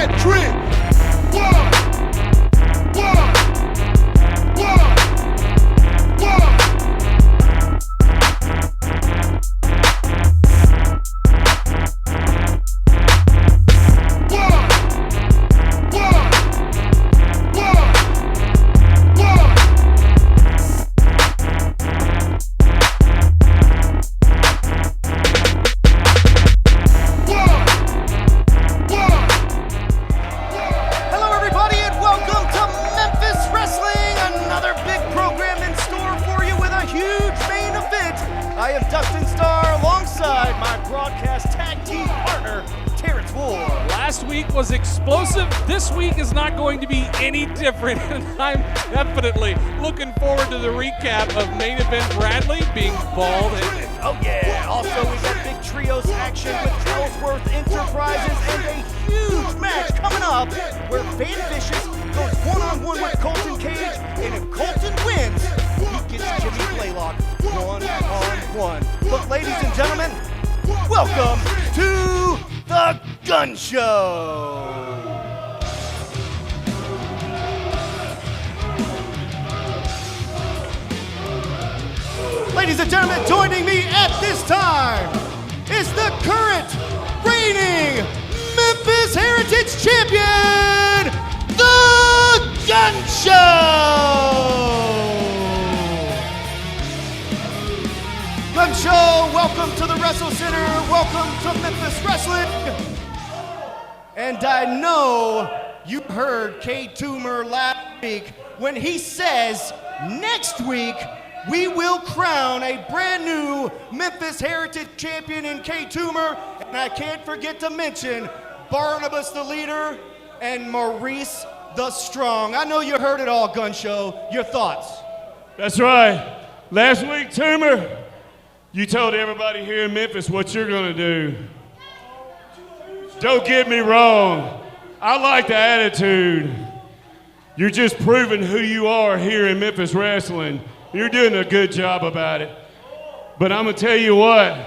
Patrick. I am Dustin Starr alongside my broadcast tag team partner, Terrence Ward. Last week was explosive. This week is not going to be any different. And I'm definitely looking forward to the recap of main event Bradley being bald. Oh yeah, also we got big trios action with Ellsworth Enterprises and a huge match coming up where Van Vicious goes one-on-one with Colton Cage, and if Colton wins, he gets Jimmy Blaylock one-on-one. But ladies and gentlemen, welcome to The Gun Show. Ladies and gentlemen, joining me at this time is the current reigning Memphis Heritage Champion, The Gun Show. Gun Show, welcome to the Wrestle Center, welcome to Memphis Wrestling. And I know you heard K Toomer last week when he says next week we will crown a brand new Memphis Heritage Champion in K Toomer. And I can't forget to mention Barnabas the Leader and Maurice the Strong. I know you heard it all, Gun Show. Your thoughts? That's right. Last week, Toomer, you told everybody here in Memphis what you're going to do. Don't get me wrong. I like the attitude. You're just proving who you are here in Memphis Wrestling. You're doing a good job about it. But I'm going to tell you what.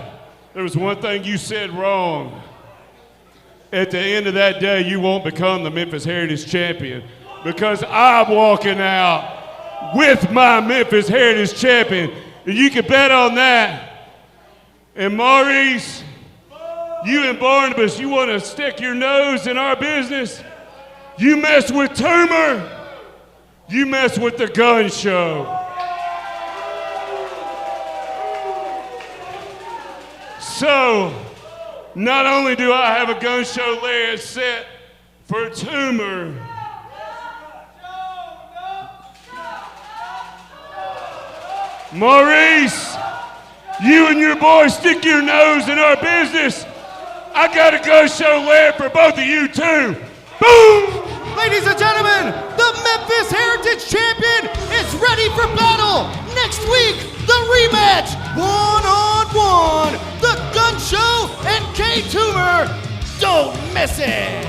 There was one thing you said wrong. At the end of that day, you won't become the Memphis Heritage Champion because I'm walking out with my Memphis Heritage Champion. And you can bet on that. And Maurice, you and Barnabas, you want to stick your nose in our business? You mess with Toomer, you mess with the Gun Show. So, not only do I have a Gun Show layer set for Toomer, Maurice, you and your boy stick your nose in our business. I got a Gun Show lair for both of you too. Boom! Ladies and gentlemen, the Memphis Heritage Champion is ready for battle. Next week, the rematch, one-on-one, the Gun Show and K Toomer. Don't miss it.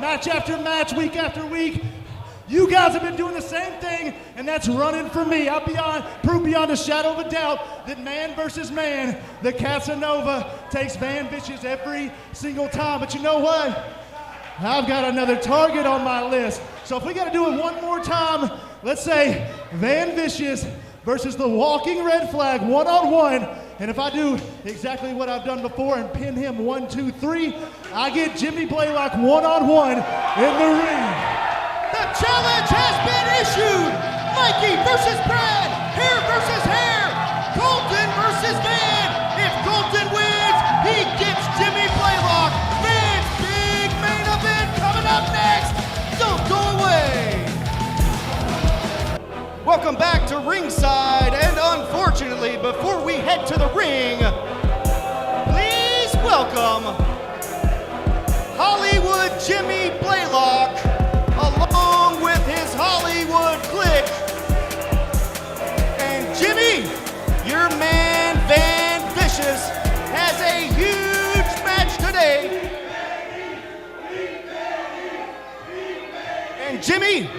Match after match, week after week. You guys have been doing the same thing, and that's running for me. I'll prove beyond a shadow of a doubt that man versus man, the Casanova takes Van Vicious every single time. But you know what? I've got another target on my list. So if we got to do it one more time, let's say Van Vicious versus the Walking Red Flag one-on-one. And if I do exactly what I've done before and pin him 1, 2, 3, I get Jimmy Blaylock one-on-one in the ring. The challenge has been issued. Mikey versus Brad, hair versus hair, Colton versus Van. If Colton wins, he gets Jimmy Blaylock. Van's big main event coming up next. Don't go away. Welcome back to ringside, and unfortunately, before we head to the ring, please welcome Hollywood Jimmy Blaylock, along with his Hollywood clique. And Jimmy, your man Van Vicious has a huge match today. And Jimmy,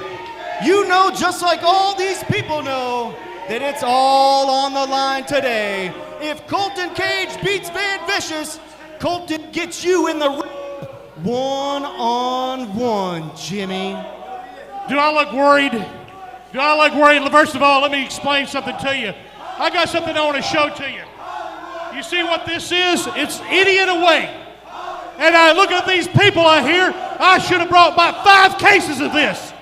you know, just like all these people know, that it's all on the line today. If Colton Cage beats Van Vicious, Colton gets you in the ring one-on-one, Jimmy. Do I look worried? Do I look worried? First of all, let me explain something to you. I got something I want to show to you. You see what this is? It's idiot away. And I look at these people out here. I should have brought about 5 cases of this.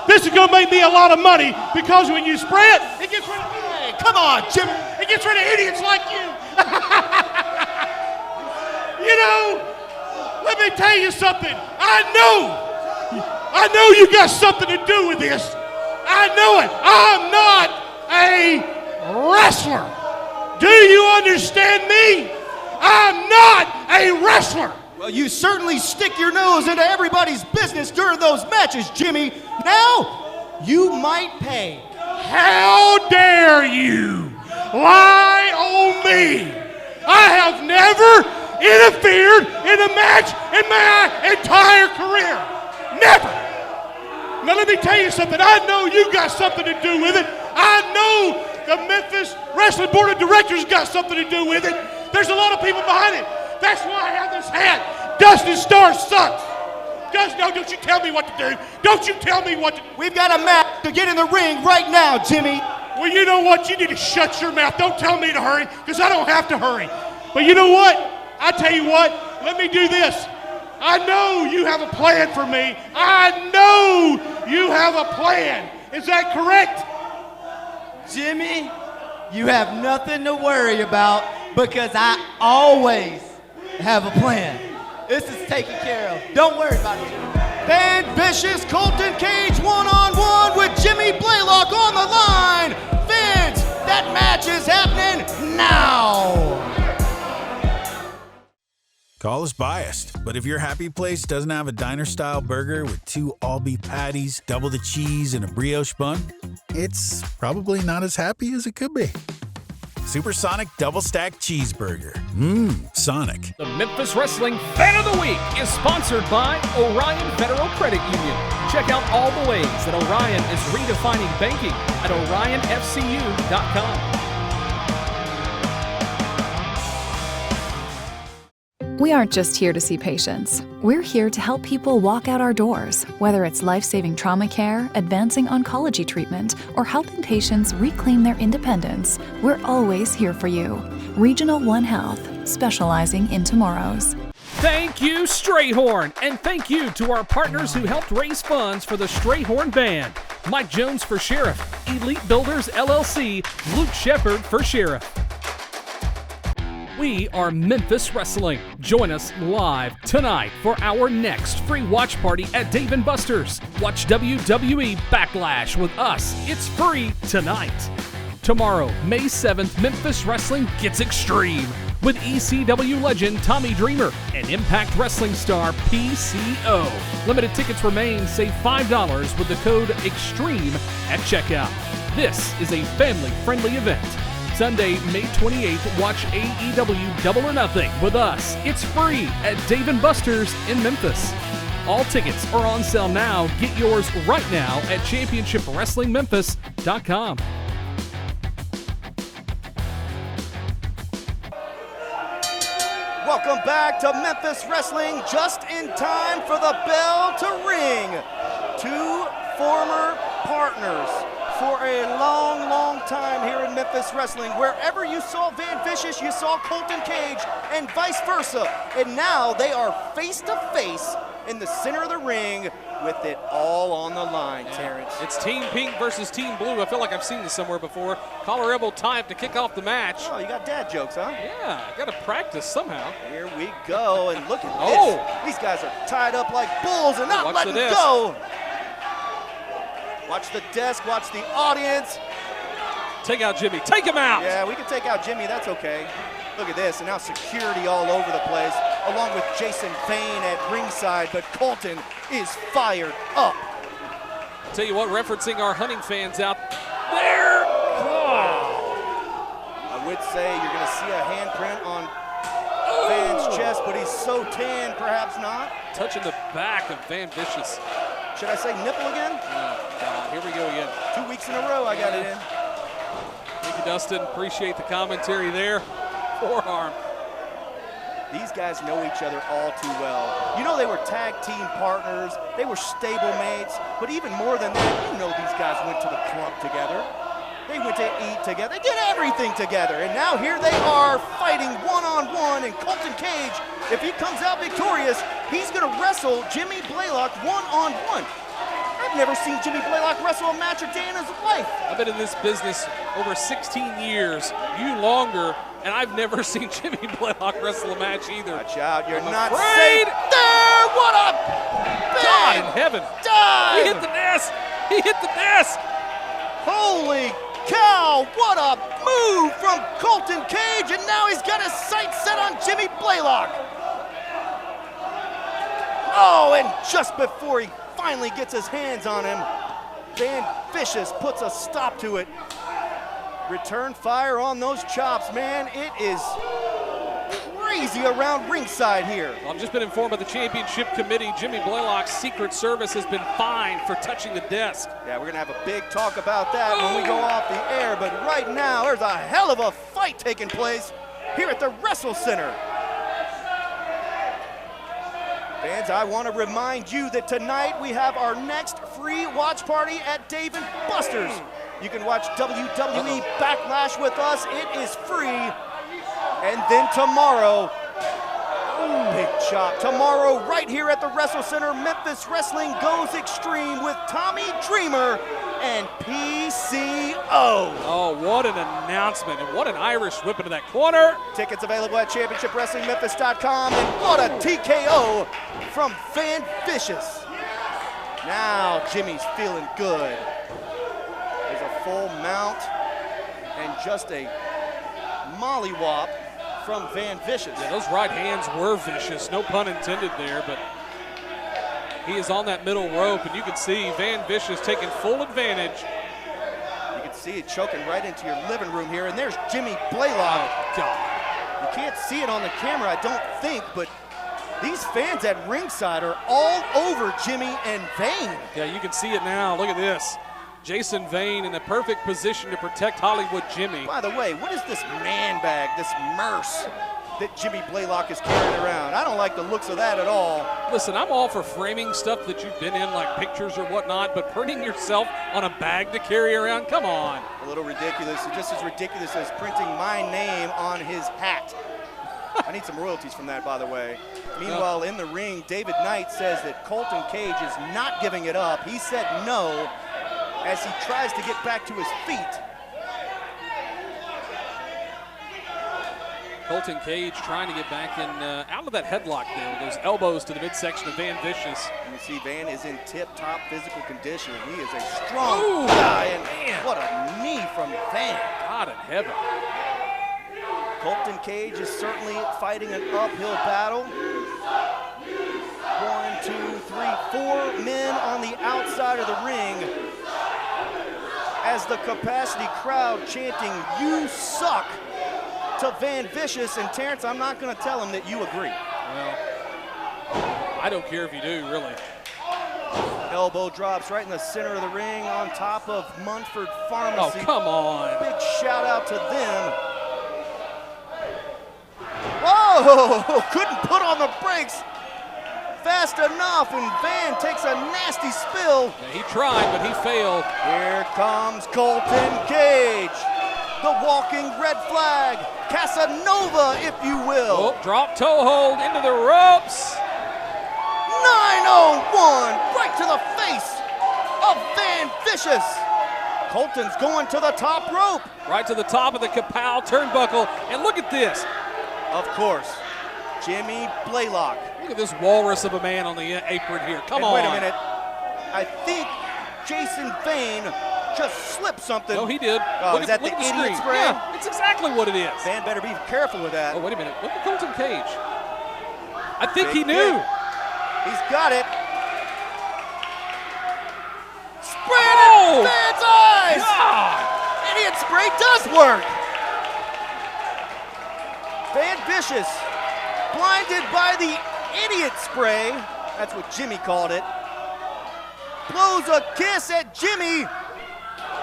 This is going to make me a lot of money because when you spray it, it gets rid of Hey, come on, Jimmy. It gets rid of idiots like you. You know, let me tell you something. I know you got something to do with this. I know it. I'm not a wrestler. Do you understand me? I'm not a wrestler. Well, you certainly stick your nose into everybody's business during those matches, Jimmy. Now, you might pay. How dare you lie on me? I have never interfered in a match in my entire career. Never. Now let me tell you something. I know you got something to do with it. I know the Memphis Wrestling Board of Directors got something to do with it. There's a lot of people behind it. That's why I have this hat. Dustin Starr sucks. Don't you tell me what to do. Don't you tell me what to do. We've got a match to get in the ring right now, Jimmy. Well, you know what? You need to shut your mouth. Don't tell me to hurry, because I don't have to hurry. But you know what? I tell you what. Let me do this. I know you have a plan for me. I know you have a plan. Is that correct? Jimmy, you have nothing to worry about because I always have a plan. This is taken care of. Don't worry about it. Van Vicious, Colton Cage, one-on-one with Jimmy Blaylock on the line. Vince, that match is happening now. Call is biased, but if your happy place doesn't have a diner-style burger with 2 all-beef patties, double the cheese, and a brioche bun, it's probably not as happy as it could be. Supersonic Double-Stack Cheeseburger. Sonic. The Memphis Wrestling Fan of the Week is sponsored by Orion Federal Credit Union. Check out all the ways that Orion is redefining banking at orionfcu.com. We aren't just here to see patients. We're here to help people walk out our doors, whether it's life-saving trauma care, advancing oncology treatment, or helping patients reclaim their independence. We're always here for you. Regional One Health, specializing in tomorrows. Thank you, Strayhorn, and thank you to our partners who helped raise funds for the Strayhorn Band. Mike Jones for Sheriff, Elite Builders LLC, Luke Shepard for Sheriff. We are Memphis Wrestling. Join us live tonight for our next free watch party at Dave & Buster's. Watch WWE Backlash with us. It's free tonight. Tomorrow, May 7th, Memphis Wrestling gets extreme with ECW legend Tommy Dreamer and Impact Wrestling star PCO. Limited tickets remain. Save $5 with the code EXTREME at checkout. This is a family-friendly event. Sunday, May 28th, watch AEW Double or Nothing with us. It's free at Dave & Buster's in Memphis. All tickets are on sale now. Get yours right now at championshipwrestlingmemphis.com. Welcome back to Memphis Wrestling, just in time for the bell to ring. 2 former partners for a long, long time here in Memphis Wrestling. Wherever you saw Van Vicious, you saw Colton Cage, and vice versa. And now they are face to face in the center of the ring with it all on the line, Terrence. It's Team Pink versus Team Blue. I feel like I've seen this somewhere before. Collar elbow time to kick off the match. Oh, you got dad jokes, huh? Yeah, I got to practice somehow. Here we go, and look at this. These guys are tied up like bulls and not letting go. Watch the desk, watch the audience. Take out Jimmy, take him out. Yeah, we can take out Jimmy, that's okay. Look at this, and now security all over the place, along with Jason Payne at ringside, but Colton is fired up. I'll tell you what, referencing our hunting fans out there. I would say you're gonna see a handprint on Van's chest, but he's so tan, perhaps not. Touching the back of Van Vicious. Should I say nipple again? Oh, God, here we go again. 2 weeks in a row I got it in. Thank you, Dustin. Appreciate the commentary there. forearm. These guys know each other all too well. You know, they were tag team partners, they were stable mates, but even more than that, you know these guys went to the club together. They went to eat together, they did everything together, and now here they are fighting one-on-one, and Colton Cage, if he comes out victorious, he's gonna wrestle Jimmy Blaylock one-on-one. I've never seen Jimmy Blaylock wrestle a match a day in his life. I've been in this business over 16 years, you longer, and I've never seen Jimmy Blaylock wrestle a match either. Watch out, you're I'm not afraid. safe. There, what a God big in heaven. dive. He hit the desk. He hit the desk. Holy cow, what a move from Colton Cage, and now he's got his sights set on Jimmy Blaylock. Oh, and just before he finally gets his hands on him, Van Vicious puts a stop to it. Return fire on those chops, man. It is crazy around ringside here. Well, I've just been informed by the championship committee, Jimmy Blaylock's Secret Service has been fined for touching the desk. Yeah, we're gonna have a big talk about that when we go off the air, but right now, there's a hell of a fight taking place here at the Wrestle Center. Fans, I want to remind you that tonight we have our next free watch party at Dave & Buster's. You can watch WWE Backlash with us. It is free. And then tomorrow, big chop. Tomorrow, right here at the Wrestle Center, Memphis Wrestling goes extreme with Tommy Dreamer and PCO. Oh, what an announcement, and what an Irish whip into that corner. Tickets available at championshipwrestlingmemphis.com, and what a TKO from Van Vicious. Now Jimmy's feeling good. There's a full mount and just a mollywop from Van Vicious. Yeah, those right hands were vicious, no pun intended there, but he is on that middle rope, and you can see Van Vicious taking full advantage. You can see it choking right into your living room here, and there's Jimmy Blaylock. Oh, God. You can't see it on the camera, I don't think, but these fans at ringside are all over Jimmy and Vane. Yeah, you can see it now. Look at this. Jason Vane in the perfect position to protect Hollywood Jimmy. By the way, what is this man bag, this merce that Jimmy Blaylock is carrying around? I don't like the looks of that at all. Listen, I'm all for framing stuff that you've been in, like pictures or whatnot, but printing yourself on a bag to carry around, come on. A little ridiculous, just as ridiculous as printing my name on his hat. I need some royalties from that, by the way. Meanwhile, in the ring, David Knight says that Colton Cage is not giving it up. He said no as he tries to get back to his feet. Colton Cage trying to get back in, out of that headlock there with those elbows to the midsection of Van Vicious. You see Van is in tip-top physical condition. He is a strong guy, and man, what a knee from Van. God in heaven. Colton Cage is certainly fighting an uphill battle. 1, 2, 3, 4 men on the outside of the ring as the capacity crowd chanting, "You suck," to Van Vicious. And Terrence, I'm not going to tell him that you agree. Well, I don't care if you do, really. Elbow drops right in the center of the ring on top of Munford Pharmacy. Oh, come on. Big shout out to them. Whoa, couldn't put on the brakes fast enough, and Van takes a nasty spill. Yeah, he tried, but he failed. Here comes Colton Cage, the walking red flag, Casanova, if you will. Oh, drop toe hold into the ropes. 901, right to the face of Van Vicious. Colton's going to the top rope. Right to the top of the Kapow turnbuckle, and look at this. Of course, Jimmy Blaylock. Look at this walrus of a man on the apron here. Come on. Wait a minute. I think Jason Vane just slipped something. No, he did. Oh, Look is at, that the look at idiot screen. spray? Yeah, it's exactly what it is. Van better be careful with that. Oh, wait a minute. Look at Colton Cage. I think Big he knew. hit. He's got it. Spraying in Van's eyes. God. Idiot spray does work. Van Vicious, blinded by the idiot spray, that's what Jimmy called it, blows a kiss at Jimmy.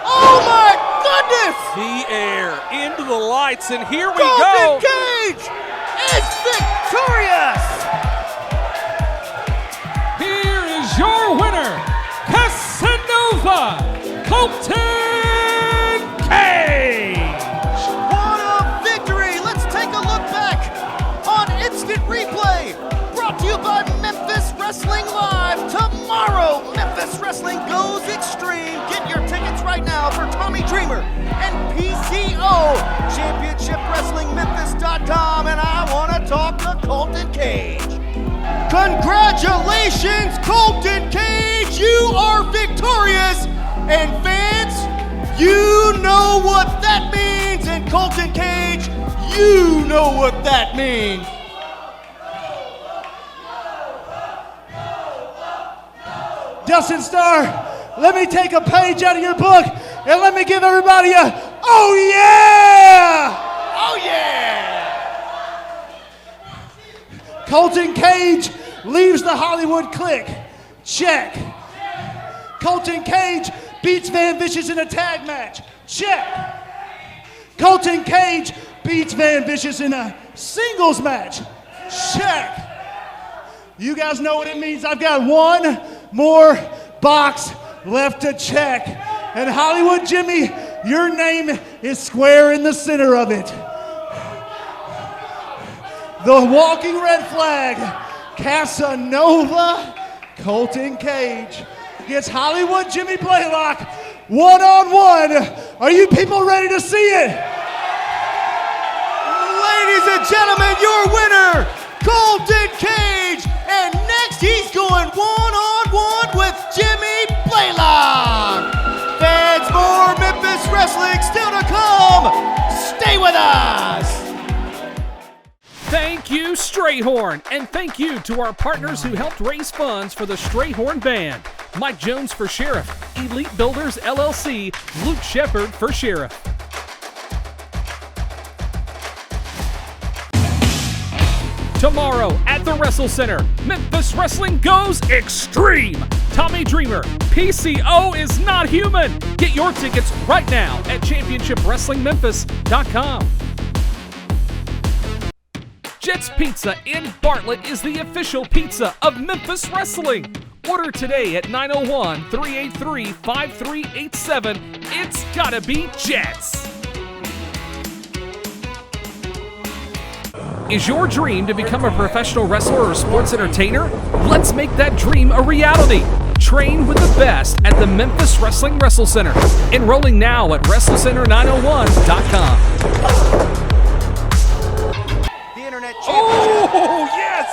Oh my goodness! The air into the lights, and here we Colton go. Cage! Cage is victorious! Here is your winner, Casanova Colton Cage! What a victory! Let's take a look back on Instant Replay, brought to you by Memphis Wrestling Live. Tomorrow, Memphis Wrestling goes extreme. Get your tickets right now for Tommy Dreamer and PCO. ChampionshipWrestlingMemphis.com, and I want to talk to Colton Cage. Congratulations, Colton Cage! You are victorious! And fans, you know what that means! And Colton Cage, you know what that means! Dustin Starr, let me take a page out of your book and let me give everybody a oh yeah! Oh yeah! Colton Cage leaves the Hollywood clique. Check. Colton Cage beats Van Vicious in a tag match. Check. Colton Cage beats Van Vicious in a singles match. Check. You guys know what it means. I've got one more box left to check. And Hollywood Jimmy, your name is square in the center of it. The walking red flag, Casanova Colton Cage gets Hollywood Jimmy Blaylock one-on-one. Are you people ready to see it? Ladies and gentlemen, your winner, Colton Cage. And next he's going one-on-one with Jimmy Blaylock. Fans, more Memphis Wrestling still to come. Stay with us. Thank you, Strayhorn, and thank you to our partners who helped raise funds for the Strayhorn Band. Mike Jones for Sheriff, Elite Builders LLC, Luke Shepard for Sheriff. Tomorrow at the Wrestle Center, Memphis Wrestling goes extreme. Tommy Dreamer, PCO is not human. Get your tickets right now at ChampionshipWrestlingMemphis.com. Jet's Pizza in Bartlett is the official pizza of Memphis Wrestling. Order today at 901-383-5387. It's gotta be Jet's. Is your dream to become a professional wrestler or sports entertainer? Let's make that dream a reality. Train with the best at the Memphis Wrestling Wrestle Center. Enrolling now at WrestleCenter901.com. Internet championship. Oh, yes!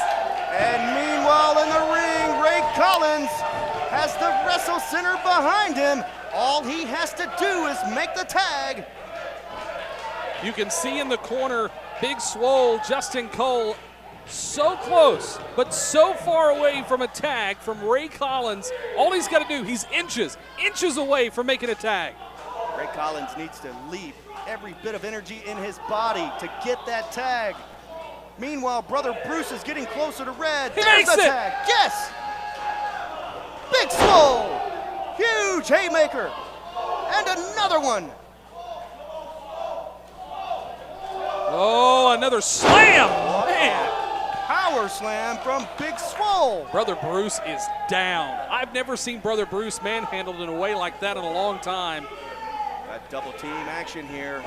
And meanwhile in the ring, Ray Collins has the Wrestle Center behind him. All he has to do is make the tag. You can see in the corner, Big Swole, Justin Cole, so close, but so far away from a tag from Ray Collins. All he's got to do, he's inches away from making a tag. Ray Collins needs to leave every bit of energy in his body to get that tag. Meanwhile, Brother Bruce is getting closer to Red. He There's makes the it. tag. Yes! Big Swole! Huge haymaker. And another one. Oh, another slam! Man! Power slam from Big Swole. Brother Bruce is down. I've never seen Brother Bruce manhandled in a way like that in a long time. Got double team action here.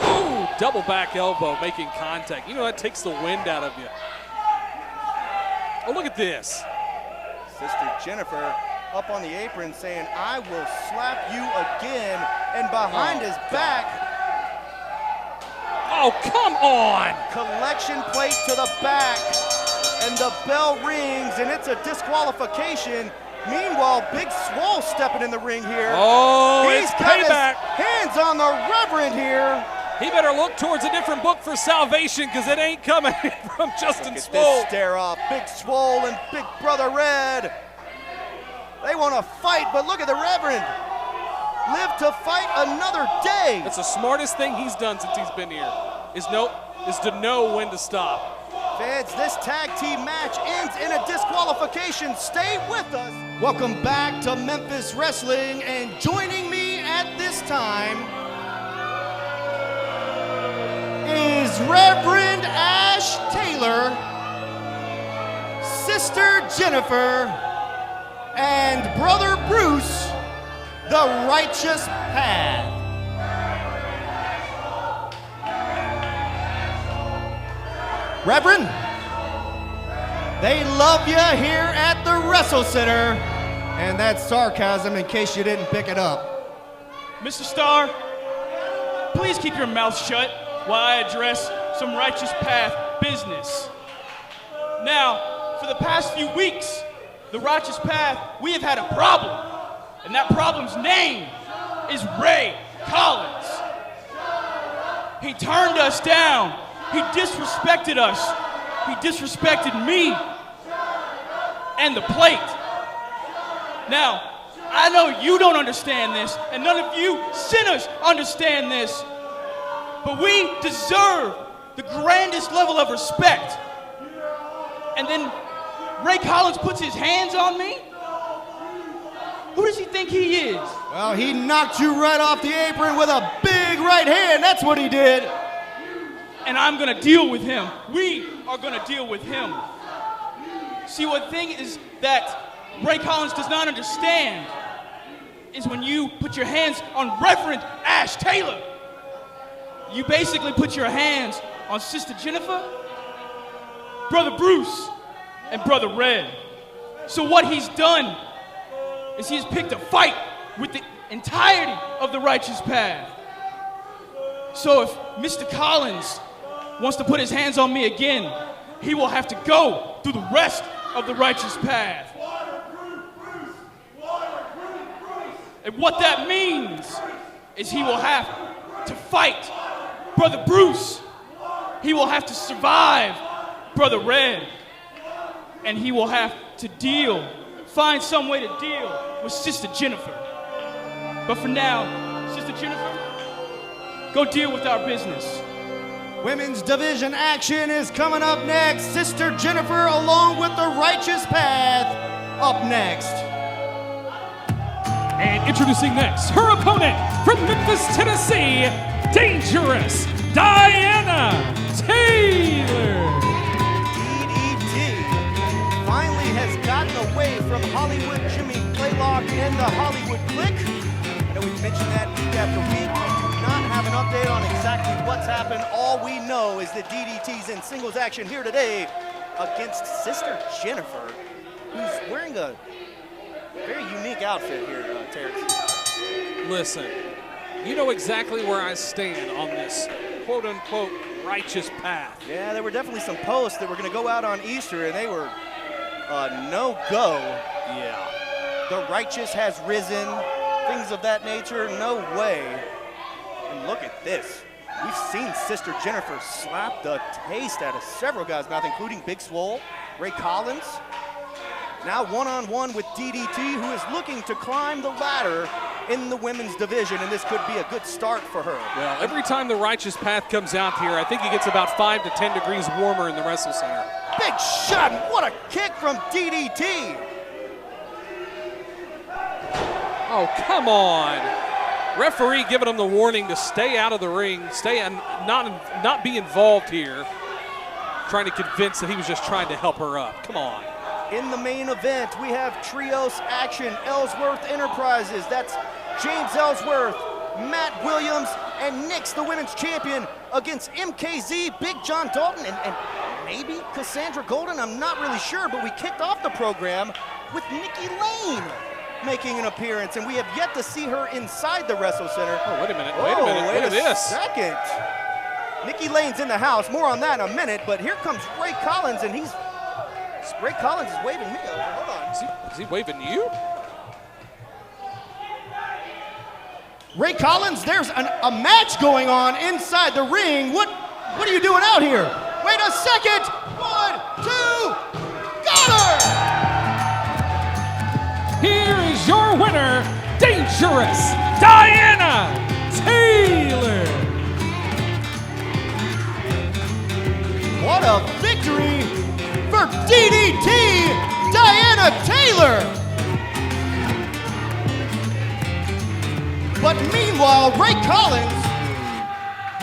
Ooh, double back elbow making contact. You know, that takes the wind out of you. Oh, look at this. Sister Jennifer up on the apron saying, I will slap you again. And behind his back, oh, come on! collection plate to the back. And the bell rings, and it's a disqualification. Meanwhile, Big Swole stepping in the ring here. Oh, He's it's got payback. his hands on the Reverend here. He better look towards a different book for salvation, because it ain't coming from Justin Look at Swole. this stare off. Big Swole and Big Brother Red. They want to fight, but look at the Reverend. Live to fight another day. That's the smartest thing he's done since he's been here, is to know when to stop. Fans, this tag team match ends in a disqualification. Stay with us. Welcome back to Memphis Wrestling, and joining me at this time is is Reverend Ash Taylor, Sister Jennifer, and Brother Bruce, the Righteous Path. Reverend, they love you here at the Wrestle Center, and that's sarcasm in case you didn't pick it up. Mr. Starr, please keep your mouth shut while I address some Righteous Path business. Now, for the past few weeks, the Righteous Path, we have had a problem, and that problem's name is Ray Collins. He turned us down. He disrespected us. He disrespected me and the plate. Now, I know you don't understand this, and none of you sinners understand this, but we deserve the grandest level of respect. And then Ray Collins puts his hands on me? Who does he think he is? Well, he knocked you right off the apron with a big right hand. That's what he did. And I'm gonna deal with him. We are gonna deal with him. See, one thing is that Ray Collins does not understand is when you put your hands on Reverend Ash Taylor, you basically put your hands on Sister Jennifer, Brother Bruce, and Brother Red. So what he's done is he's picked a fight with the entirety of the Righteous Path. So if Mr. Collins wants to put his hands on me again, he will have to go through the rest of the Righteous Path. And what that means is he will have to fight Brother Bruce. He will have to survive Brother Red. And he will have to find some way to deal with Sister Jennifer. But for now, Sister Jennifer, go deal with our business. Women's division action is coming up next. Sister Jennifer along with the Righteous Path up next. And introducing next, her opponent from Memphis, Tennessee, Dangerous Diana Taylor. DDT finally has gotten away from Hollywood Jimmy Blaylock and the Hollywood Clique. I know we've mentioned that week after week. We do not have an update on exactly what's happened. All we know is that DDT's in singles action here today against Sister Jennifer, who's wearing a very unique outfit here, Terrence. Listen, you know exactly where I stand on this quote-unquote righteous path. Yeah, there were definitely some posts that were going to go out on Easter, and they were no-go. Yeah. The righteous has risen, things of that nature, no way. And look at this. We've seen Sister Jennifer slap the taste out of several guys' mouth, including Big Swole, Ray Collins. Now one-on-one with DDT, who is looking to climb the ladder in the women's division, and this could be a good start for her. Well, every time the Righteous Path comes out here, I think he gets about 5 to 10 degrees warmer in the Wrestle Center. Big shot, what a kick from DDT. Oh, come on. Referee giving him the warning to stay out of the ring, stay and not be involved here, trying to convince that he was just trying to help her up. Come on. In the main event, we have trios action. Ellsworth Enterprises, that's James Ellsworth, Matt Williams, and Nix, the women's champion, against MKZ, Big John Dalton, and maybe Cassandra Golden. I'm not really sure, but we kicked off the program with Nikki Lane making an appearance, and we have yet to see her inside the Wrestle Center. Oh, wait a minute, look at this. Second. Nikki Lane's in the house, more on that in a minute, but here comes Ray Collins, and Ray Collins is waving me over. Hold on. Is he waving you? Ray Collins, there's a match going on inside the ring. What are you doing out here? Wait a second. 1, 2, got her! Here is your winner, Dangerous Diana Taylor. What a victory for DDT, Diana Taylor. But meanwhile, Ray Collins,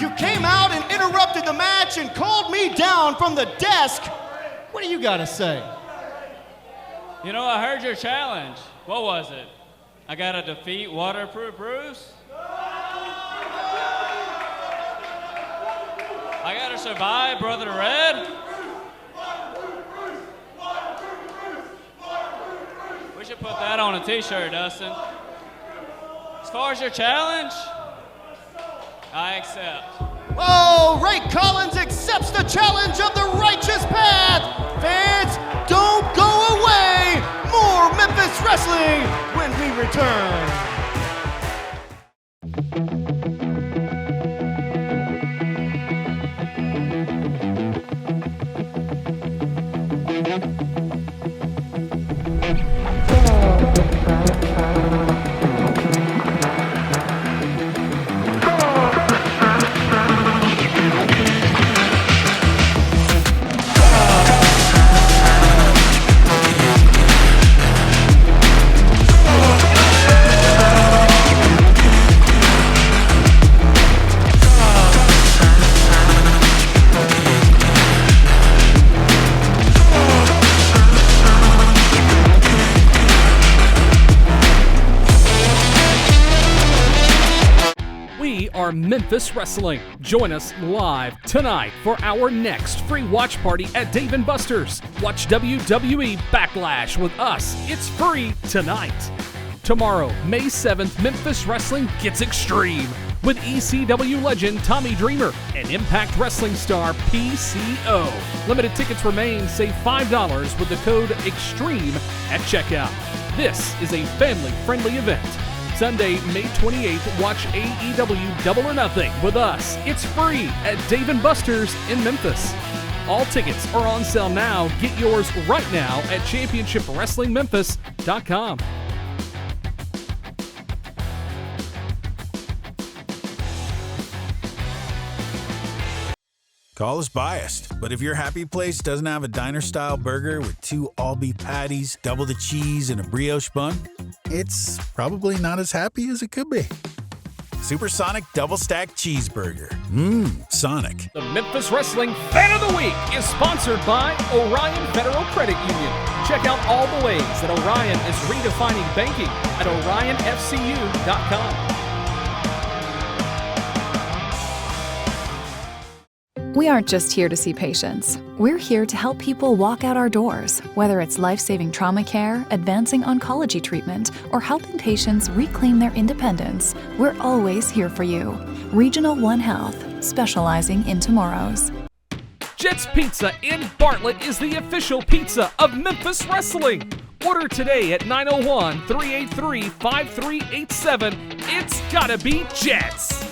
you came out and interrupted the match match and called me down from the desk. What do you got to say? You know, I heard your challenge. What was it? I gotta defeat Waterproof Bruce? I gotta survive Brother Red? We should put that on a t-shirt, Dustin. As far as your challenge, I accept. Oh, Ray Collins accepts the challenge of the righteous path. Fans, don't go away. More Memphis Wrestling when we return. Memphis Wrestling. Join us live tonight for our next free watch party at Dave & Buster's. Watch WWE Backlash with us. It's free tonight. Tomorrow, May 7th, Memphis Wrestling gets extreme with ECW legend Tommy Dreamer and Impact Wrestling star PCO. Limited tickets remain. Save $5 with the code EXTREME at checkout. This is a family-friendly event. Sunday, May 28th, watch AEW Double or Nothing with us. It's free at Dave & Buster's in Memphis. All tickets are on sale now. Get yours right now at championshipwrestlingmemphis.com. Call is biased, but if your happy place doesn't have a diner-style burger with 2 all-beef patties, double the cheese, and a brioche bun, it's probably not as happy as it could be. Supersonic Double-Stack Cheeseburger. Sonic. The Memphis Wrestling Fan of the Week is sponsored by Orion Federal Credit Union. Check out all the ways that Orion is redefining banking at orionfcu.com. We aren't just here to see patients. We're here to help people walk out our doors, whether it's life-saving trauma care, advancing oncology treatment, or helping patients reclaim their independence. We're always here for you. Regional One Health, specializing in tomorrows. Jet's Pizza in Bartlett is the official pizza of Memphis Wrestling. Order today at 901-383-5387. It's gotta be Jet's.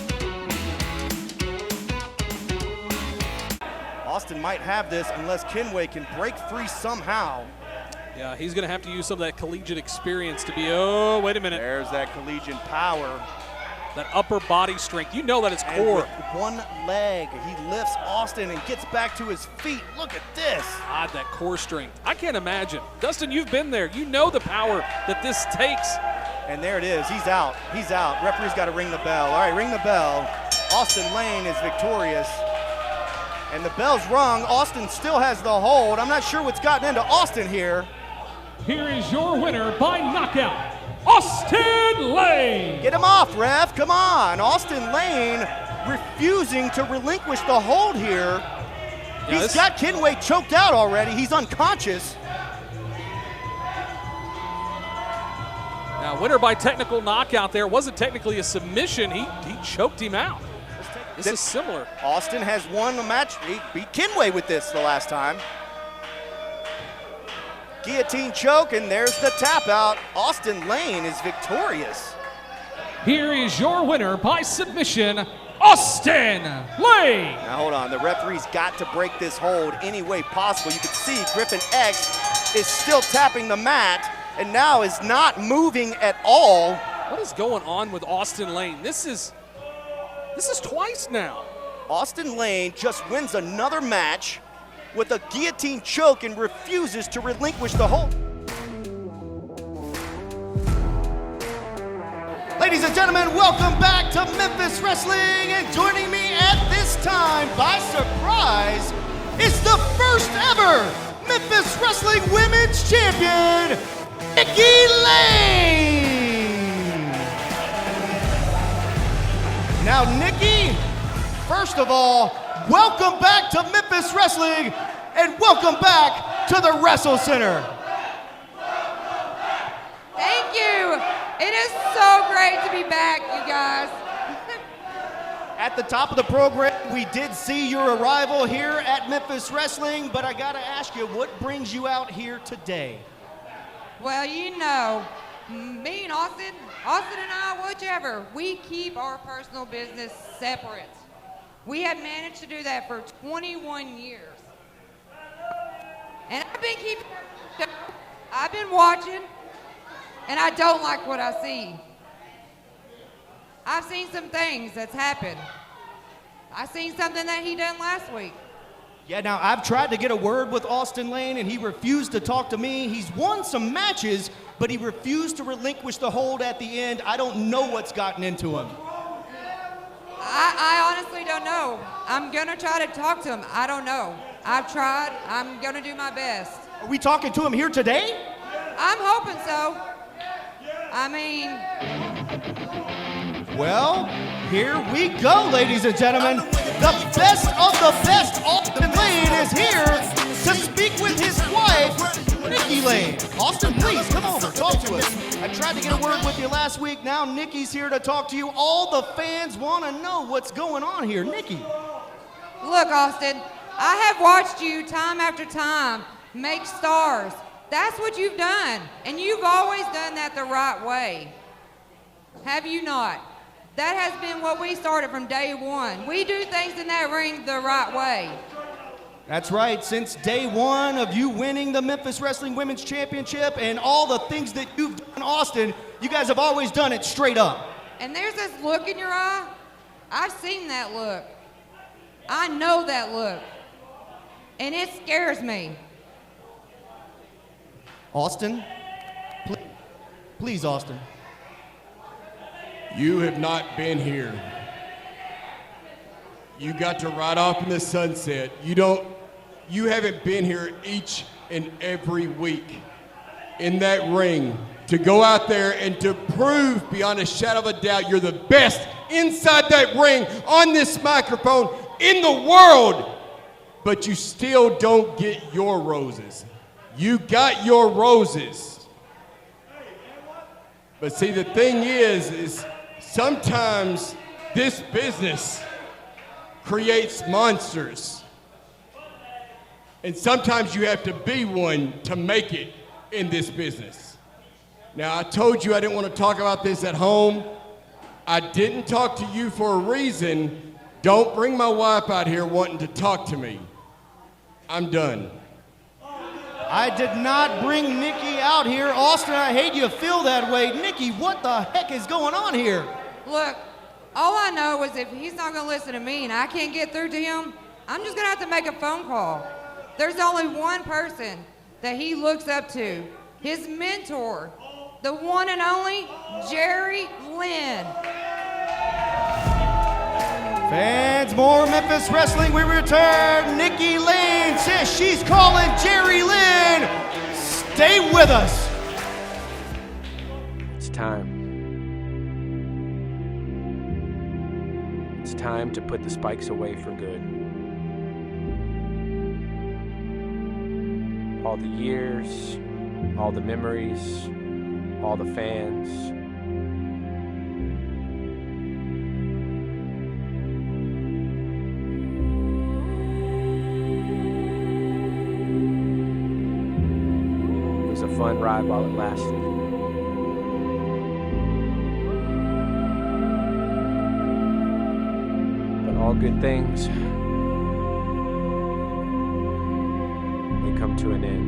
Austin might have this unless Pkwy can break free somehow. Yeah, he's going to have to use some of that collegiate experience to be, oh, wait a minute. There's that collegiate power. That upper body strength. You know that it's core. With one leg, he lifts Austin and gets back to his feet. Look at this. God, that core strength. I can't imagine. Dustin, you've been there. You know the power that this takes. And there it is. He's out. He's out. Referee's got to ring the bell. All right, ring the bell. Austin Lane is victorious. And the bell's rung. Austin still has the hold. I'm not sure what's gotten into Austin here. Here is your winner by knockout, Austin Lane. Get him off, ref. Come on. Austin Lane refusing to relinquish the hold here. Yeah, He's got Pkwy choked out already. He's unconscious. Now, winner by technical knockout there. Wasn't technically a submission. He choked him out. This is similar. Austin has won the match. He beat Pkwy with this the last time. Guillotine choke, and there's the tap out. Austin Lane is victorious. Here is your winner by submission, Austin Lane. Now hold on, the referee's got to break this hold any way possible. You can see Griffin X is still tapping the mat and now is not moving at all. What is going on with Austin Lane? This is twice now. Austin Lane just wins another match with a guillotine choke and refuses to relinquish the hold. Ladies and gentlemen, welcome back to Memphis Wrestling, and joining me at this time by surprise, first ever Memphis Wrestling Women's Champion, Nikki Lane. Now, Nikki, first of all, welcome back to Memphis Wrestling and welcome back to the Wrestle Center. Thank you. It is so great to be back, you guys. At the top of the program, we did see your arrival here at Memphis Wrestling, but I gotta ask you, what brings you out here today? Well, you know, me and Austin and I, whichever, we keep our personal business separate. We have managed to do that for 21 years. And I've been watching, and I don't like what I see. I've seen some things that's happened. I seen something that he done last week. Yeah, now I've tried to get a word with Austin Lane and he refused to talk to me. He's won some matches, but he refused to relinquish the hold at the end. I don't know what's gotten into him. I honestly don't know. I'm gonna try to talk to him. I don't know. I've tried. I'm gonna do my best. Are we talking to him here today? I'm hoping so. I mean... Well, here we go, ladies and gentlemen. The best of the best, Austin Lane is here to speak with his wife, Nikki Lane. Austin, please, come over, talk to us. I tried to get a word with you last week. Now Nikki's here to talk to you. All the fans want to know what's going on here. Nikki. Look, Austin, I have watched you time after time make stars. That's what you've done, and you've always done that the right way. Have you not? That has been what we started from day one. We do things in that ring the right way. That's right. Since day one of you winning the Memphis Wrestling Women's Championship and all the things that you've done, Austin, you guys have always done it straight up. And there's this look in your eye. I've seen that look. I know that look. And it scares me. Austin, please, Austin. You have not been here. You got to ride off in the sunset. You haven't been here each and every week in that ring to go out there and to prove beyond a shadow of a doubt you're the best inside that ring on this microphone in the world. But you still don't get your roses. You got your roses. But see, the thing is sometimes this business creates monsters. And sometimes you have to be one to make it in this business. Now, I told you I didn't want to talk about this at home. I didn't talk to you for a reason. Don't bring my wife out here wanting to talk to me. I'm done. I did not bring Nikki out here. Austin, I hate you feel that way. Nikki, what the heck is going on here? Look, all I know is if he's not going to listen to me and I can't get through to him, I'm just going to have to make a phone call. There's only one person that he looks up to, his mentor, the one and only Jerry Lynn. Fans, more Memphis Wrestling. We return. Nikki Lane says she's calling Jerry Lynn. Stay with us. It's time. It's time to put the spikes away for good. All the years, all the memories, all the fans. It was a fun ride while it lasted. But all good things, they come to an end.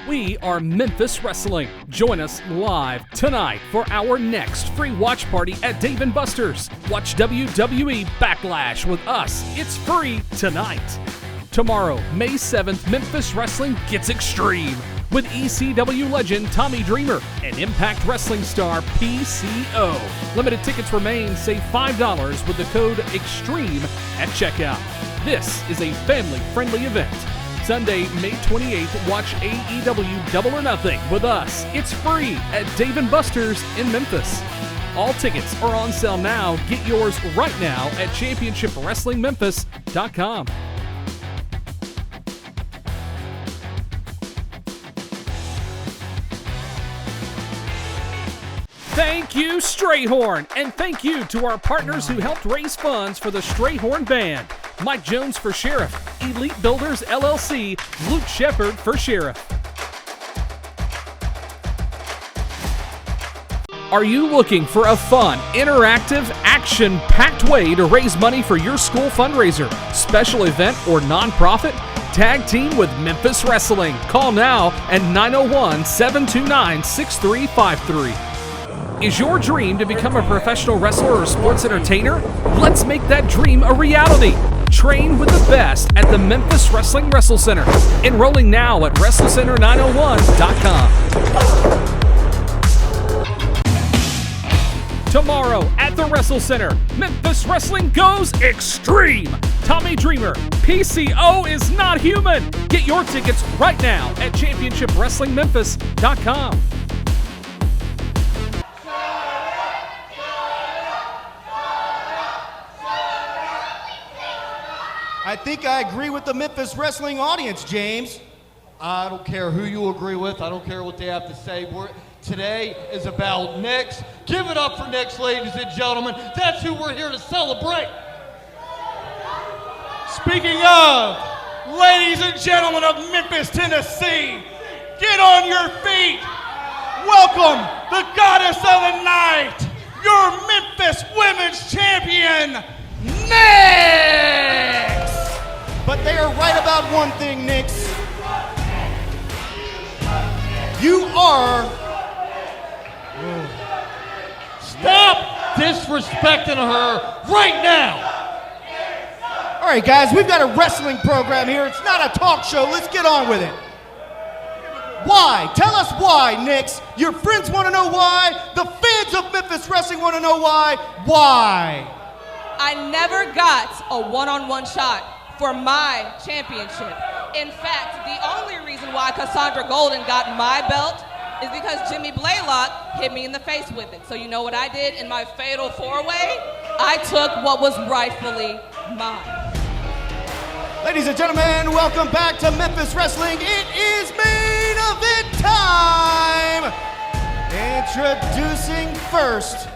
We are Memphis Wrestling. Join us live tonight for our next free watch party at Dave & Buster's. Watch WWE Backlash with us. It's free tonight. Tomorrow, May 7th, Memphis Wrestling gets extreme. with ECW legend Tommy Dreamer and Impact Wrestling star PCO. Limited tickets remain. Save $5 with the code EXTREME at checkout. This is a family-friendly event. Sunday, May 28th, watch AEW Double or Nothing with us. It's free at Dave & Buster's in Memphis. All tickets are on sale now. Get yours right now at ChampionshipWrestlingMemphis.com. Thank you, Strayhorn, and thank you to our partners who helped raise funds for the Strayhorn Band. Mike Jones for Sheriff, Elite Builders LLC, Luke Shepard for Sheriff. Are you looking for a fun, interactive, action-packed way to raise money for your school fundraiser, special event, or nonprofit? Tag team with Memphis Wrestling. Call now at 901-729-6353. Is your dream to become a professional wrestler or sports entertainer? Let's make that dream a reality. Train with the best at the Memphis Wrestling Wrestle Center. Enrolling now at WrestleCenter901.com. Tomorrow at the Wrestle Center, Memphis Wrestling goes extreme. Tommy Dreamer, PCO is not human. Get your tickets right now at ChampionshipWrestlingMemphis.com. I think I agree with the Memphis Wrestling audience, James. I don't care who you agree with. I don't care what they have to say. Today is about Knicks. Give it up for Knicks, ladies and gentlemen. That's who we're here to celebrate. Speaking of, ladies and gentlemen of Memphis, Tennessee, get on your feet. Welcome the goddess of the night, your Memphis Women's Champion, Knicks. But they are right about one thing, Knicks. You are... Stop disrespecting her right now. All right, guys, we've got a wrestling program here. It's not a talk show. Let's get on with it. Why? Tell us why, Knicks. Your friends want to know why. The fans of Memphis Wrestling want to know why. Why? I never got a one-on-one shot for my championship. In fact, the only reason why Cassandra Golden got my belt is because Jimmy Blaylock hit me in the face with it. So you know what I did in my fatal four-way? I took what was rightfully mine. Ladies and gentlemen, welcome back to Memphis Wrestling. It is main event time. Introducing first,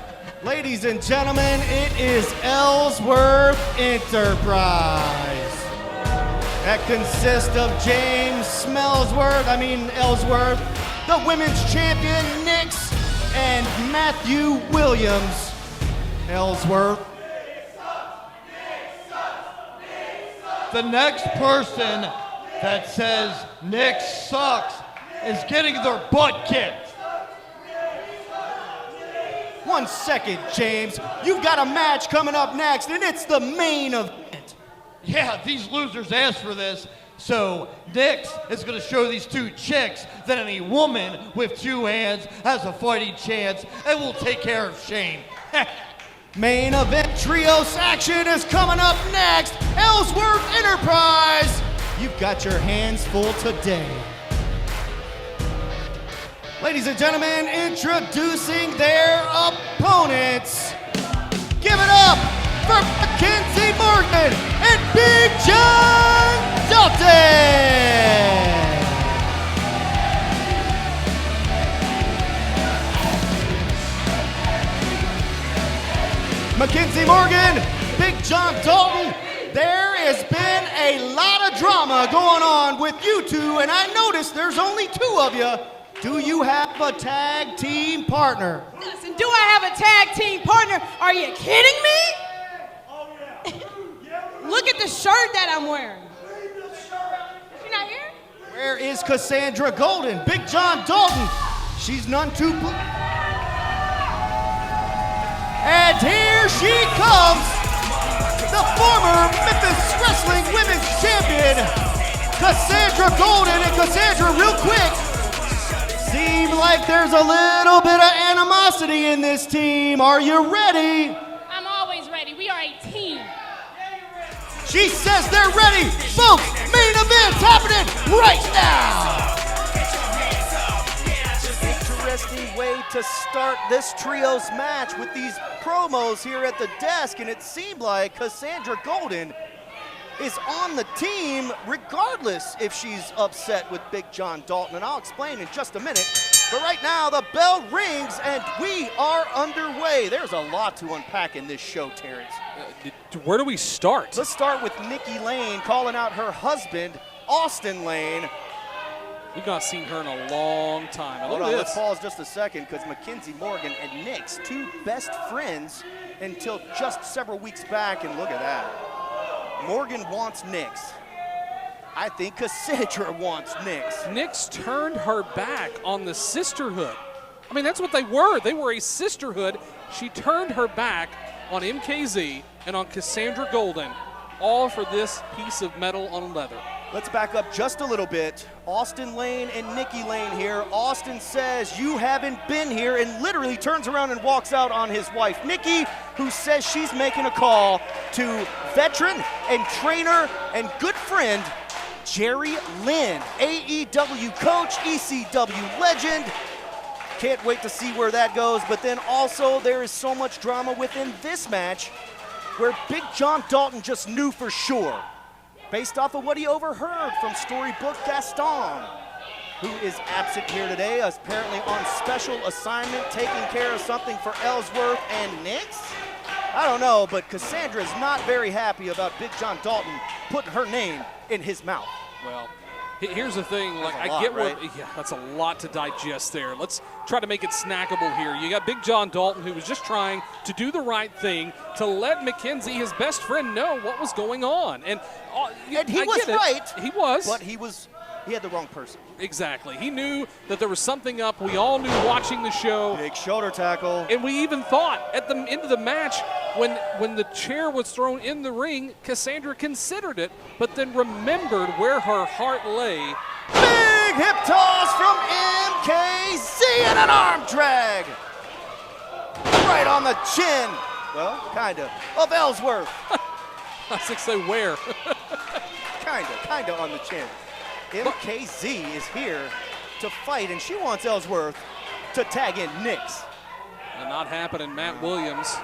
ladies and gentlemen, it is Ellsworth Enterprise. That consists of James Ellsworth, the women's champion, Knicks, and Matthew Williams Ellsworth. The next person that says Knicks sucks is getting their butt kicked. 1 second, James. You've got a match coming up next, and it's the main event. Yeah, these losers asked for this. So Knicks is going to show these two chicks that any woman with two hands has a fighting chance and will take care of Shane. Main event trios action is coming up next. Ellsworth Enterprise. You've got your hands full today. Ladies and gentlemen, introducing their opponents. Give it up for Mackenzie Morgan and Big John Dalton. Mackenzie Morgan, Big John Dalton. There has been a lot of drama going on with you two, and I noticed there's only two of you. Do you have a tag team partner? Listen, do I have a tag team partner? Are you kidding me? Look at the shirt that I'm wearing. She not here? Where is Cassandra Golden? Big John Dalton. She's none too... And here she comes, the former Memphis Wrestling Women's Champion, Cassandra Golden. And Cassandra, real quick, Seems like there's a little bit of animosity in this team. Are you ready? I'm always ready. We are a team. She says they're ready. Folks, main event's happening right now. Interesting way to start this trios match with these promos here at the desk, and it seemed like Cassandra Golden is on the team regardless if she's upset with Big John Dalton, and I'll explain in just a minute. But right now, the bell rings, and we are underway. There's a lot to unpack in this show, Terrence. Where do we start? Let's start with Nikki Lane calling out her husband, Austin Lane. We've not seen her in a long time. Hold on, let's pause just a second, because Mackenzie Morgan and Nix, two best friends until just several weeks back, and look at that. Morgan wants Nix. I think Cassandra wants Nix. Nix turned her back on the sisterhood. I mean, that's what they were. They were a sisterhood. She turned her back on MKZ and on Cassandra Golden, all for this piece of metal on leather. Let's back up just a little bit. Austin Lane and Nikki Lane here. Austin says, "You haven't been here," and literally turns around and walks out on his wife, Nikki, who says she's making a call to veteran and trainer and good friend, Jerry Lynn, AEW coach, ECW legend. Can't wait to see where that goes, but then also there is so much drama within this match where Big John Dalton just knew for sure, based off of what he overheard from Storybook Gaston, who is absent here today, apparently on special assignment, taking care of something for Ellsworth and Nix. I don't know, but Cassandra is not very happy about Big John Dalton putting her name in his mouth. Well, here's the thing, like, That's a I lot, get right? what, yeah, that's a lot to digest there. Let's try to make it snackable here. You got Big John Dalton, who was just trying to do the right thing to let Mackenzie, his best friend, know what was going on. And he I was get it. right. He was. But he had the wrong person. Exactly. He knew that there was something up. We all knew watching the show. Big shoulder tackle. And we even thought at the end of the match, when the chair was thrown in the ring, Cassandra considered it, but then remembered where her heart lay. Big hip toss from MKZ and an arm drag. Right on the chin. Well, kinda. Of Ellsworth. I was gonna say where. kinda on the chin. MKZ is here to fight, and she wants Ellsworth to tag in Nix. Not happening, Matt Williams.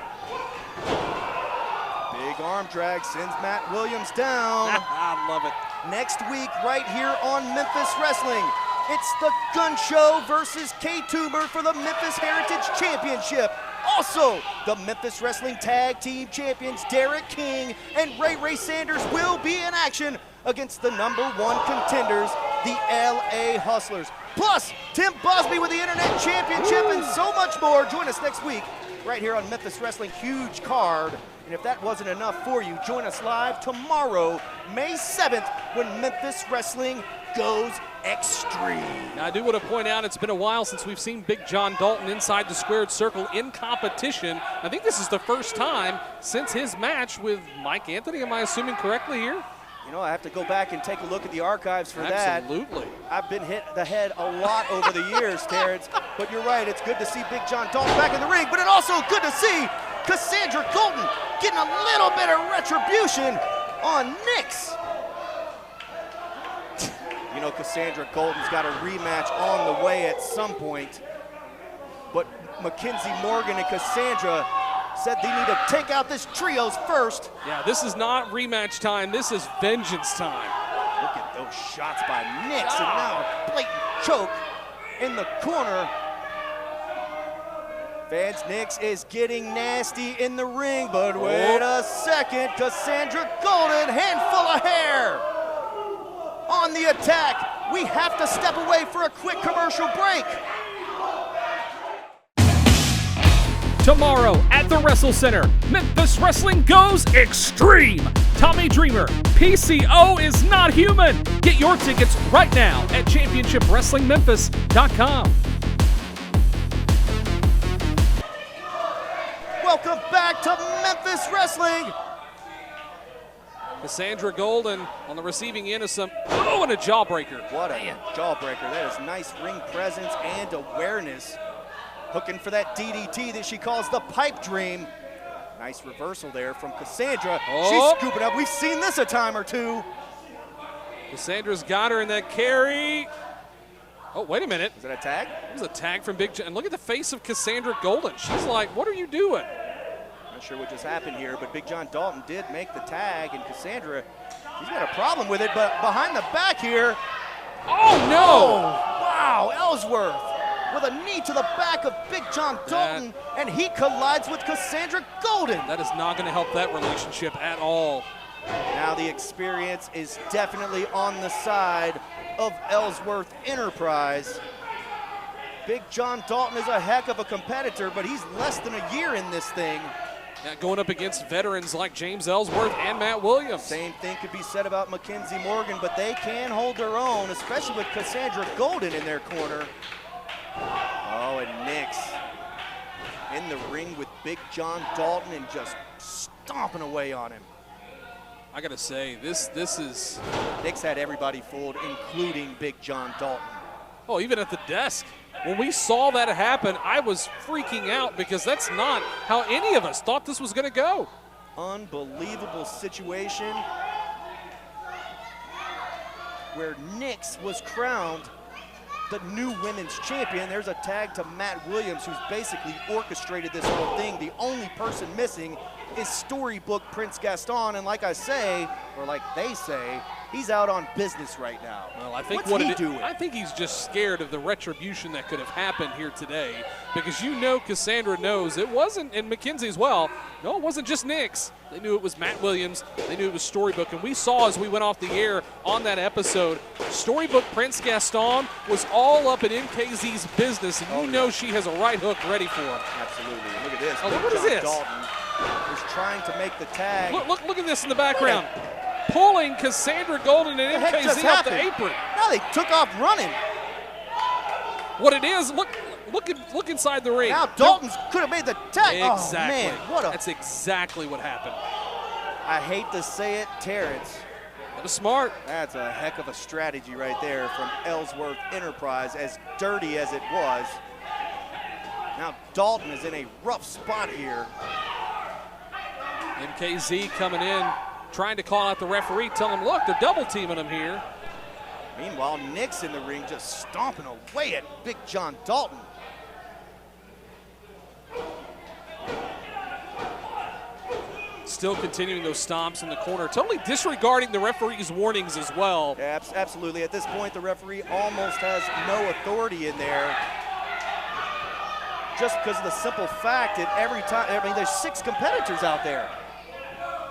Big arm drag sends Matt Williams down. I love it. Next week, right here on Memphis Wrestling, it's the Gun Show versus K Toomer for the Memphis Heritage Championship. Also, the Memphis Wrestling Tag Team Champions Derek King and Ray Sanders will be in action against the #1 contenders, the LA Hustlers. Plus, Tim Busby with the Internet Championship and so much more. Join us next week right here on Memphis Wrestling. Huge card. And if that wasn't enough for you, join us live tomorrow, May 7th, when Memphis Wrestling goes extreme. Now, I do want to point out it's been a while since we've seen Big John Dalton inside the squared circle in competition. I think this is the first time since his match with Mike Anthony. Am I assuming correctly here? You know, I have to go back and take a look at the archives for that. Absolutely. I've been hit the head a lot over the years, Terrence. But you're right, it's good to see Big John Dalton back in the ring, but it's also good to see Cassandra Golden getting a little bit of retribution on Nix. You know, Cassandra Golden's got a rematch on the way at some point. But Mackenzie Morgan and Cassandra said they need to take out this trios first. Yeah, this is not rematch time. This is vengeance time. Look at those shots by Nix, and now a blatant choke in the corner. Vance Nix is getting nasty in the ring, but wait a second. Cassandra Golden, handful of hair on the attack. We have to step away for a quick commercial break. Tomorrow at the Wrestle Center, Memphis Wrestling goes extreme. Tommy Dreamer PCO is not human. Get your tickets right now at championshipwrestlingmemphis.com. Welcome back to Memphis Wrestling. Cassandra Golden on the receiving end of some, and a jawbreaker. What a jawbreaker. That is nice ring presence and awareness. Hooking for that DDT that she calls the pipe dream. Nice reversal there from Cassandra. She's scooping up. We've seen this a time or two. Cassandra's got her in that carry. Oh, wait a minute. Is that a tag? It was a tag from Big John. And look at the face of Cassandra Golden. She's like, what are you doing? Not sure what just happened here, but Big John Dalton did make the tag, and Cassandra, she's got a problem with it, but behind the back here. Oh, no! Wow, Ellsworth with a knee to the back of Big John Dalton, and he collides with Cassandra Golden. That is not going to help that relationship at all. Now the experience is definitely on the side of Ellsworth Enterprise. Big John Dalton is a heck of a competitor, but he's less than a year in this thing. Yeah, going up against veterans like James Ellsworth and Matt Williams. Same thing could be said about Mackenzie Morgan, but they can hold their own, especially with Cassandra Golden in their corner. Oh, and Nix in the ring with Big John Dalton and just stomping away on him. I gotta say, this is... Nix had everybody fooled, including Big John Dalton. Oh, even at the desk. When we saw that happen, I was freaking out because that's not how any of us thought this was gonna go. Unbelievable situation where Nix was crowned the new women's champion. There's a tag to Matt Williams, who's basically orchestrated this whole thing. The only person missing is Storybook Prince Gaston, and like I say, or like they say, he's out on business right now. Well, I think What's he doing? I think he's just scared of the retribution that could have happened here today, because you know Cassandra knows it wasn't, and Mackenzie as well, no, it wasn't just Nix. They knew it was Matt Williams. They knew it was Storybook, and we saw as we went off the air on that episode, Storybook Prince Gaston was all up in MKZ's business, and you know she has a right hook ready for him. Absolutely. Look at this. Oh, look, what is this? Dalton is trying to make the tag. Look at this in the background. Pulling Cassandra Golden and MKZ off the apron. No, they took off running. What it is, look inside the ring. Now Dalton could have made the tag. Exactly. Oh, man, that's exactly what happened. I hate to say it, Terrence. That was smart. That's a heck of a strategy right there from Ellsworth Enterprise, as dirty as it was. Now Dalton is in a rough spot here. MKZ coming in, trying to call out the referee, telling him, look, they're double teaming him here. Meanwhile, Nix in the ring just stomping away at Big John Dalton. Still continuing those stomps in the corner, totally disregarding the referee's warnings as well. Yeah, absolutely. At this point, the referee almost has no authority in there. Just because of the simple fact that every time, I mean, there's 6 competitors out there.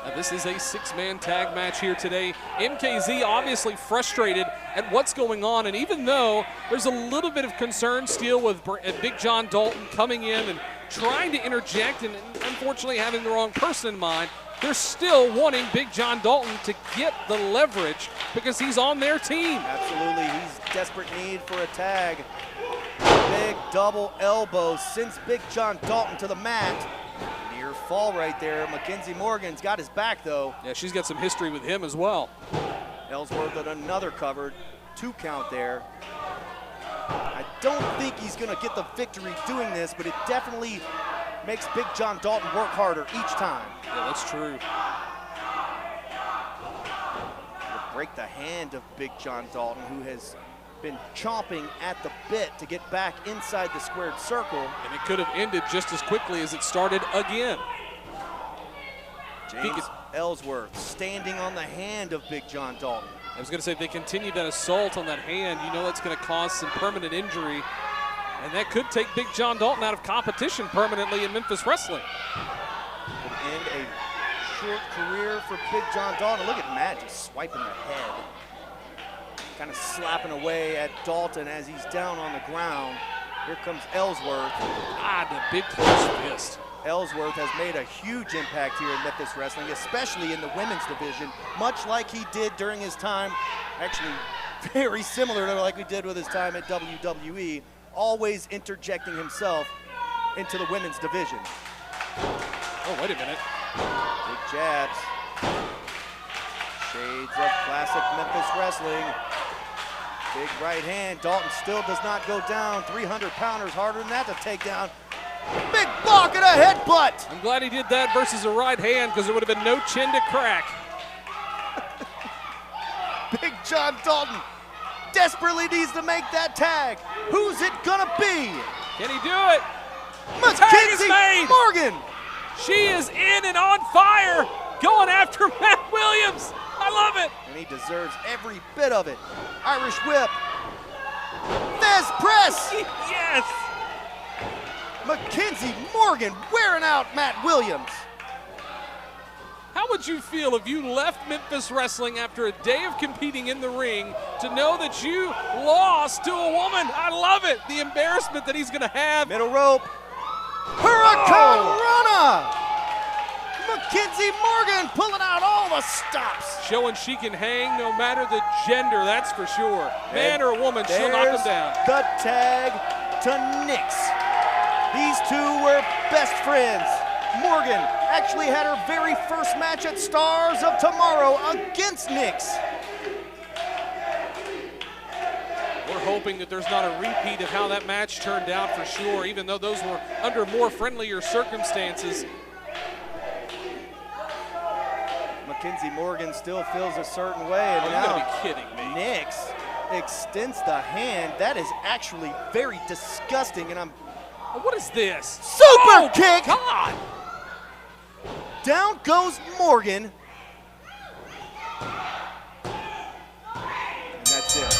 Now, this is a 6-man tag match here today. MKZ obviously frustrated at what's going on, and even though there's a little bit of concern still with Big John Dalton coming in and trying to interject and unfortunately having the wrong person in mind, they're still wanting Big John Dalton to get the leverage because he's on their team. Absolutely, he's desperate need for a tag. Big double elbow sends Big John Dalton to the mat. Near fall right there. Mackenzie Morgan's got his back though. Yeah, she's got some history with him as well. Ellsworth at another covered 2 count there. I don't think he's gonna get the victory doing this, but it definitely makes Big John Dalton work harder each time. Yeah, that's true. It'll break the hand of Big John Dalton, who has been chomping at the bit to get back inside the squared circle. And it could have ended just as quickly as it started again. James Ellsworth standing on the hand of Big John Dalton. I was going to say, if they continue that assault on that hand, you know that's going to cause some permanent injury. And that could take Big John Dalton out of competition permanently in Memphis Wrestling. Could end a short career for Big John Dalton. Look at Matt just swiping the head. Kind of slapping away at Dalton as he's down on the ground. Here comes Ellsworth. The big close fist. Ellsworth has made a huge impact here in Memphis Wrestling, especially in the women's division, much like he did during his time, actually very similar to like we did with his time at WWE, always interjecting himself into the women's division. Oh, wait a minute. Big jabs. Shades of classic Memphis Wrestling. Big right hand. Dalton still does not go down. 300-pounders harder than that to take down. Big block and a headbutt. I'm glad he did that versus a right hand because there would have been no chin to crack. Big John Dalton desperately needs to make that tag. Who's it gonna be? Can he do it? The tag is made. Morgan. She is in and on fire, going after Matt Williams. I love it. And he deserves every bit of it. Irish whip. Fez press. Yes. Mackenzie Morgan wearing out Matt Williams. How would you feel if you left Memphis Wrestling after a day of competing in the ring to know that you lost to a woman? I love it. The embarrassment that he's going to have. Middle rope. Hurricane Rana. Mackenzie Morgan pulling out all the stops. Showing she can hang no matter the gender, that's for sure. Man or woman, she'll knock him down. The tag to Nix. These two were best friends. Morgan actually had her very first match at Stars of Tomorrow against Nix. We're hoping that there's not a repeat of how that match turned out for sure, even though those were under more friendlier circumstances. Mackenzie Morgan still feels a certain way, and you now gotta be kidding me. Nix extends the hand. That is actually very disgusting, and I'm... What is this? Super kick! God! Down goes Morgan. And that's it.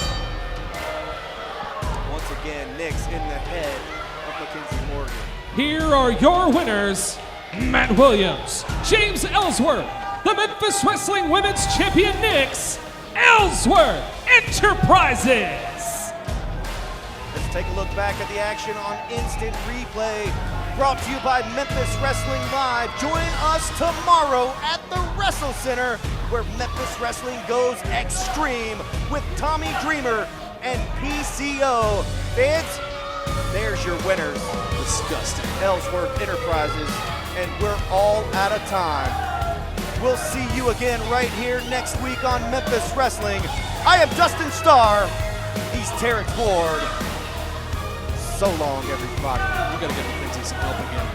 Once again, Nix in the head of Mackenzie Morgan. Here are your winners, Matt Williams, James Ellsworth, the Memphis Wrestling Women's Champion Nix, Ellsworth Enterprises. Let's take a look back at the action on Instant Replay. Brought to you by Memphis Wrestling Live. Join us tomorrow at the Wrestle Center, where Memphis Wrestling goes extreme with Tommy Dreamer and PCO. Fans, there's your winners. Disgusting. Ellsworth Enterprises, and we're all out of time. We'll see you again right here next week on Memphis Wrestling. I am Dustin Starr. He's Terrence Ward. So long, everybody. We gotta get Mackenzie some help again.